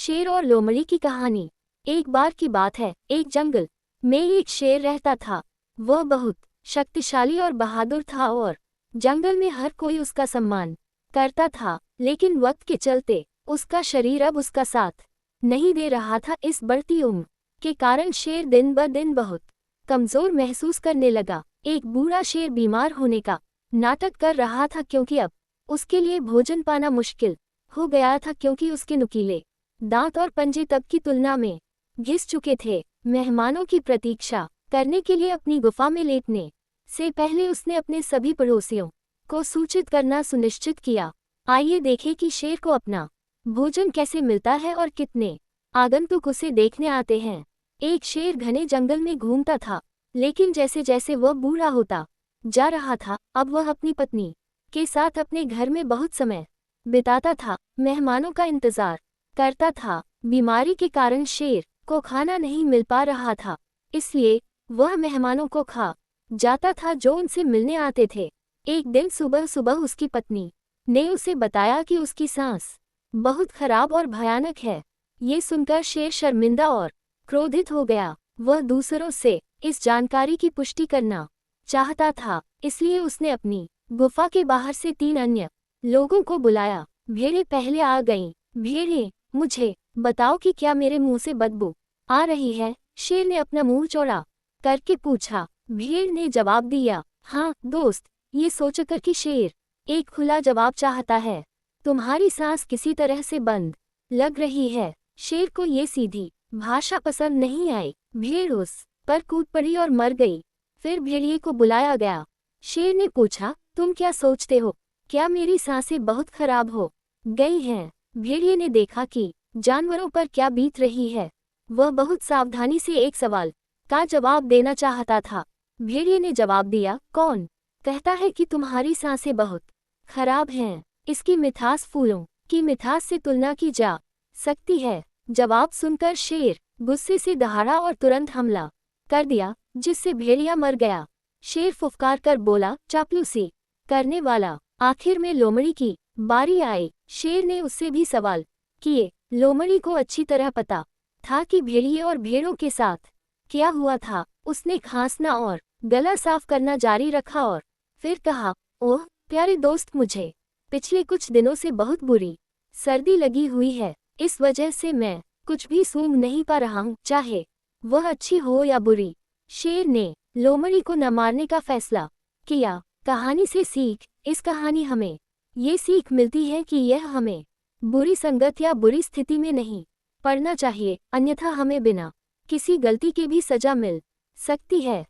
शेर और लोमड़ी की कहानी। एक बार की बात है, एक जंगल में एक शेर रहता था। वह बहुत शक्तिशाली और बहादुर था और जंगल में हर कोई उसका सम्मान करता था। लेकिन वक्त के चलते उसका शरीर अब उसका साथ नहीं दे रहा था। इस बढ़ती उम्र के कारण शेर दिन ब दिन बहुत कमजोर महसूस करने लगा। एक बूढ़ा शेर बीमार होने का नाटक कर रहा था, क्योंकि अब उसके लिए भोजन पाना मुश्किल हो गया था, क्योंकि उसके नुकीले दांत और पंजे तब की तुलना में घिस चुके थे। मेहमानों की प्रतीक्षा करने के लिए अपनी गुफा में लेटने से पहले उसने अपने सभी पड़ोसियों को सूचित करना सुनिश्चित किया। आइए देखें कि शेर को अपना भोजन कैसे मिलता है और कितने आगंतुक उसे देखने आते हैं। एक शेर घने जंगल में घूमता था, लेकिन जैसे जैसे वह बूढ़ा होता जा रहा था, अब वह अपनी पत्नी के साथ अपने घर में बहुत समय बिताता था, मेहमानों का इंतजार करता था। बीमारी के कारण शेर को खाना नहीं मिल पा रहा था, इसलिए वह मेहमानों को खा जाता था जो उनसे मिलने आते थे। एक दिन सुबह सुबह उसकी पत्नी ने उसे बताया कि उसकी सांस बहुत खराब और भयानक है। ये सुनकर शेर शर्मिंदा और क्रोधित हो गया। वह दूसरों से इस जानकारी की पुष्टि करना चाहता था, इसलिए उसने अपनी गुफा के बाहर से 3 अन्य लोगों को बुलाया। भेड़ें पहले आ गईं। भेड़ें, मुझे बताओ कि क्या मेरे मुंह से बदबू आ रही है? शेर ने अपना मुंह चौड़ा करके पूछा। भेड़ ने जवाब दिया, हाँ दोस्त, ये सोचकर कि शेर एक खुला जवाब चाहता है। तुम्हारी सांस किसी तरह से बंद लग रही है। शेर को ये सीधी भाषा पसंद नहीं आई। भेड़ उस पर कूद पड़ी और मर गई। फिर भेड़िए को बुलाया गया। शेर ने पूछा, तुम क्या सोचते हो? क्या मेरी सांसें बहुत खराब हो गई हैं? भेड़िए ने देखा कि जानवरों पर क्या बीत रही है। वह बहुत सावधानी से एक सवाल का जवाब देना चाहता था। भेड़िए ने जवाब दिया, कौन कहता है कि तुम्हारी सांसें बहुत खराब हैं? इसकी मिठास फूलों की मिठास से तुलना की जा सकती है। जवाब सुनकर शेर गुस्से से दहाड़ा और तुरंत हमला कर दिया, जिससे भेड़िया मर गया। शेर फुफकार कर बोला, चापलूसी करने वाला। आखिर में लोमड़ी की बारी आई। शेर ने उससे भी सवाल किए। लोमड़ी को अच्छी तरह पता था कि भेड़िए और भेड़ों के साथ क्या हुआ था। उसने खांसना और गला साफ करना जारी रखा और फिर कहा, ओह प्यारे दोस्त, मुझे पिछले कुछ दिनों से बहुत बुरी सर्दी लगी हुई है। इस वजह से मैं कुछ भी सूंघ नहीं पा रहा हूँ, चाहे वह अच्छी हो या बुरी। शेर ने लोमड़ी को न मारने का फैसला किया। कहानी से सीख। इस कहानी हमें ये सीख मिलती है कि यह हमें बुरी संगत या बुरी स्थिति में नहीं पड़ना चाहिए, अन्यथा हमें बिना किसी गलती के भी सजा मिल सकती है।